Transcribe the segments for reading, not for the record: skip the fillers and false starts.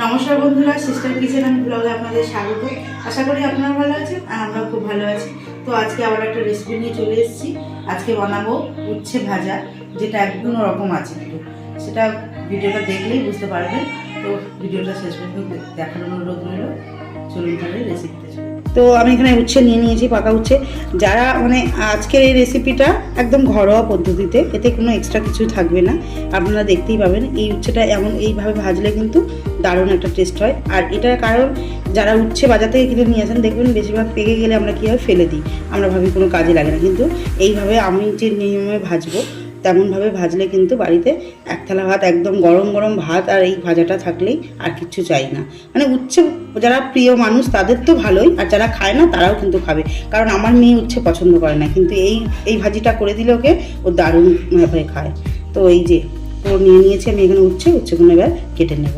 নমস্কার বন্ধুরা, sister kitchen and ব্লগে আপনাদের স্বাগত। আশা করি আপনারা ভালো আছেন আর আমরাও খুব ভালো আছি। তো আজকে আবার একটা রেসিপি নিয়ে চলে এসেছি। আজকে বানাবো উচ্ছে ভাজা, যেটা একদম রকম আছে একটু, সেটা ভিডিওটা দেখলেই বুঝতে পারবেন। তো ভিডিওটা শেষ পর্যন্ত দেখার অনুরোধ রইল। চলুন তাহলে রেসিপিটা চলুন। তো আমি এখানে উচ্ছে নিয়ে নিয়েছি, পাকা উচ্ছে। যারা আজকের এই রেসিপিটা একদম ঘরোয়া পদ্ধতিতে, এতে কোনো এক্সট্রা কিছু থাকবে না, আপনারা দেখতেই পাবেন। এই উচ্ছেটা এইভাবে ভাজলে কিন্তু দারুণ একটা টেস্ট হয়। আর এটার কারণ, যারা উচ্ছে বাজার থেকে কিনে নিয়ে আসেন দেখবেন বেশিরভাগ পেকে গেলে আমরা কীভাবে ফেলে দিই, আমরা ভাবি কোনো কাজে লাগে না। কিন্তু এইভাবে আমি যে নিয়মে ভাজবো তেমনভাবে ভাজলে কিন্তু বাড়িতে এক থালা ভাত, একদম গরম গরম ভাত আর এই ভাজাটা থাকলেই আর কিচ্ছু চাই না। উচ্ছে যারা প্রিয় মানুষ তাদের তো ভালোই, আর যারা খায় না তারাও কিন্তু খাবে। কারণ আমার মেয়ে উচ্ছে পছন্দ করে না, কিন্তু এই ভাজিটা করে দিলে ওকে ও দারুণভাবে খায়। তো এই যে নিয়ে নিয়েছি আমি এখানে উচ্ছেগুলো এবার কেটে নেব।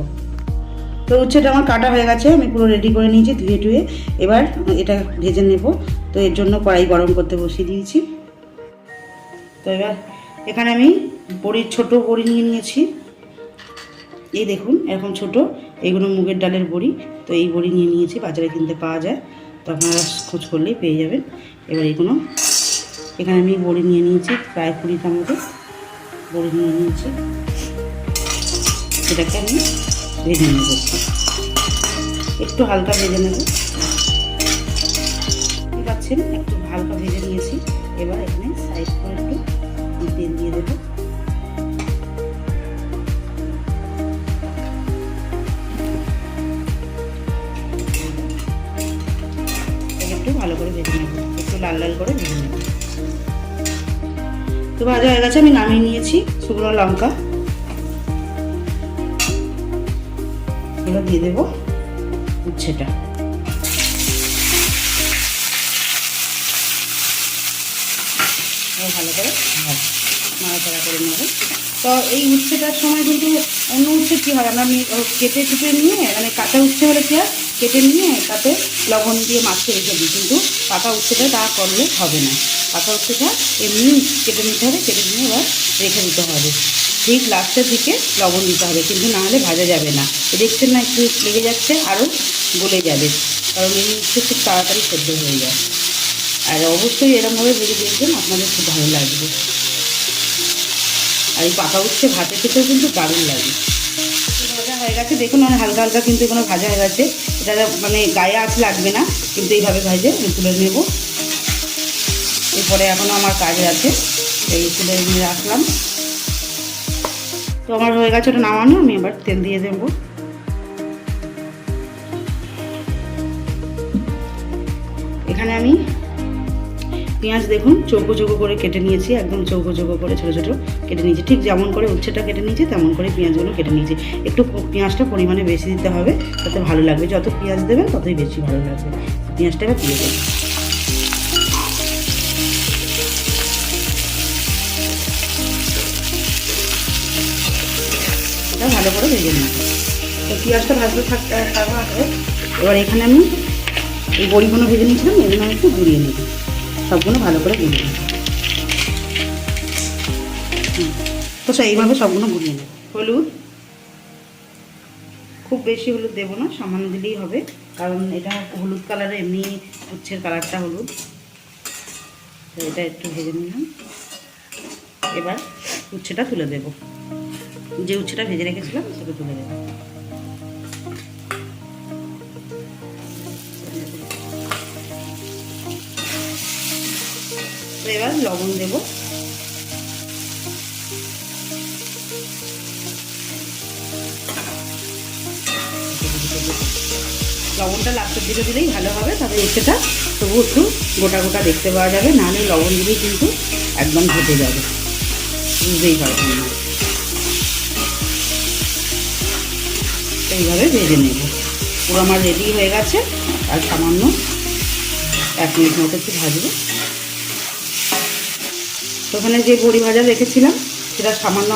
তো উচ্ছেটা আমার কাটা হয়ে গেছে, আমি পুরো রেডি করে নিয়েছি ধুয়ে টুয়ে। এবার এটা ভেজে নেব। তো এর জন্য কড়াই গরম করতে বসিয়ে দিয়েছি। তো এবার এখানে আমি ছোট বড়ি নিয়ে নিয়েছি। এই দেখুন এরকম ছোট, এগুলো মুগের ডালের বড়ি। তো এই বড়ি নিয়ে নিয়েছি, বাজারে কিনতে পাওয়া যায়, তো আপনারা খোঁজ করলেই পেয়ে যাবেন। এবার এখানে আমি বড়ি নিয়ে নিয়েছি, প্রায় 20টার মতো বড়ি নিয়ে নিয়েছি। এটাকে আমি ভেজে নেব, একটু হালকা ভেজে নেব। ঠিক আছে, একটু হালকা ভেজে নিয়েছি। এবার এখানে সাইড করে একটু তেল দিয়ে দেবো। একটু ভালো করে ভেজে নেব, একটু লাল লাল করে ভেজে নেব। তো ভাজা হয়ে গেছে, আমি নামিয়ে নিয়েছি। শুকনো লঙ্কা এগুলো দিয়ে দেবো উচ্ছেটা। ভালো করে নাড়াচাড়া করে নেব। তো এই উচ্ছেটার সময় কিন্তু অন্য উচ্ছে কী হয়, আমরা কেটে কুটে নিয়ে, কাঁচা উচ্ছে হলে কী হয়, কেটে নিয়ে তাতে লবণ দিয়ে মাখিয়ে রেখে দিই। কিন্তু পাকা উচ্ছেটা তা করলে হবে না। পাকা উচ্ছেটা এমনি কেটে নিতে হবে, কেটে নিয়ে এবার রেখে দিতে হবে। ঠিক লাস্টের দিকে লবণ দিতে হবে, কিন্তু না হলে ভাজা যাবে না। দেখছেন না, একটু লেগে যাচ্ছে, আরও গলে যাবে, কারণ এই উচ্ছে খুব তাড়াতাড়ি সেদ্ধ হয়ে যায়। আর অবশ্যই এরকমভাবে ভেজে দেখবেন, আপনাদের খুব ভালো লাগবে। আর এই পাকা উচ্ছে ভাতে খেতেও কিন্তু দারুণ লাগে। ভাজা হয়ে গেছে দেখুন, হালকা হালকা কিন্তু এখানে ভাজা হয়ে গেছে। এটা গায়ে আঁচ লাগবে না, কিন্তু এইভাবে ভাজে তুলে নেব। এরপরে এখনও আমার কাজ আছে, এই তুলে নিয়ে রাখলাম। তো আমার হয়ে গেছে ওটা নামানো, আমি এবার তেল দিয়ে দেবো। এখানে আমি পেঁয়াজ দেখুন চৌকো চৌকো করে কেটে নিয়েছি, একদম চৌকো চৌকো করে ছোটো ছোটো কেটে নিয়েছি। ঠিক যেমন করে উচ্ছেটা কেটে নিয়েছি তেমন করে পেঁয়াজগুলো কেটে নিয়েছি। একটু পেঁয়াজটা পরিমাণে বেশি দিতে হবে, তাতে ভালো লাগবে। যত পেঁয়াজ দেবেন ততই বেশি ভালো লাগবে। পেঁয়াজটা এবার দিয়ে দেবেন। এটা ভালো করে ভেজে নেব। তো পেঁয়াজটা ভাজতে থাকতে হবে। এবার এখানে আমি এই বড়িগুলো ভেজে নিয়েছিলাম, এগুলো আমি একটু গুঁড়িয়ে নেব, সবগুলো ভালো করে গুঁড়িয়ে নেব। তো এইভাবে সবগুলো গুঁড়িয়ে নেব। হলুদ খুব বেশি হলুদ দেবো না, সামান্য দিলেই হবে, কারণ এটা হলুদ কালারে, এমনি উচ্ছের কালারটা হলুদ। তো এটা একটু ভেজে নিলাম। এবার উচ্ছেটা তুলে দেব, যে উচ্ছেটা ভেজে রেখেছিলাম সেটা তুলে দেব। তো এবার লবণ দেব। লবণটা লাস্টের দিকে দিলেই ভালো হবে, তবে উচ্ছেটা তবু একটু গোটা গোটা দেখতে পাওয়া যাবে, নাহলে লবণ দিলেই কিন্তু একদম ঘেটে যাবে, বুঝতেই পারবেন না। এইভাবে ভেজে নেব। পুরো আমার রেডি হয়ে গেছে, আর সামান্য 1 মিনিট মতো একটু ভাজবো। তো ওখানে যে বড়ি ভাজা রেখেছিলাম সেটা সামান্য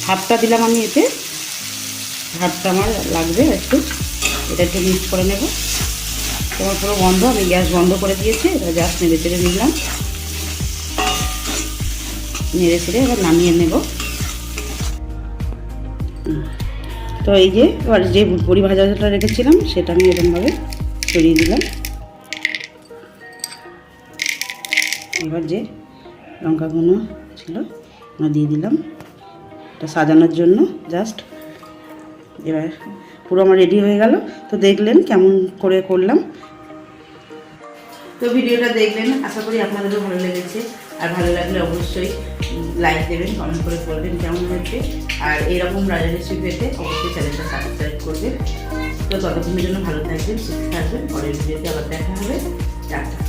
হাফটা দিলাম আমি, এতে হাফটা আমার লাগবে একটু। এটা একটু মিক্স করে নেব। তোমার পুরো বন্ধ, আমি গ্যাস বন্ধ করে দিয়েছি। এটা জাস্ট নেড়ে চেড়ে নিলাম, নেড়ে চেড়ে এবার নামিয়ে নেব। তো তো এই যে এবার যে বড়ি ভাজাটা রেখেছিলাম সেটা আমি এরকমভাবে ছড়িয়ে দিলাম। এবার যে লঙ্কাগুলো ছিল ওগুলো দিয়ে দিলাম, এটা সাজানোর জন্য জাস্ট। এবার পুরো আমার রেডি হয়ে গেল। তো দেখলেন কেমন করে করলাম। তো ভিডিওটা দেখবেন, আশা করি আপনাদেরও ভালো লেগেছে। আর ভালো লাগলে অবশ্যই লাইক দেবেন, কমেন্ট করে বলবেন কেমন হয়েছে। আর এরকম রাজা রেসিপি পেতে অবশ্যই চ্যানেলটা সাবস্ক্রাইব করবেন। তো ততক্ষণের জন্য ভালো থাকবেন, সুস্থ থাকবেন। পরের ভিডিওতে আবার দেখা হবে। টাটা।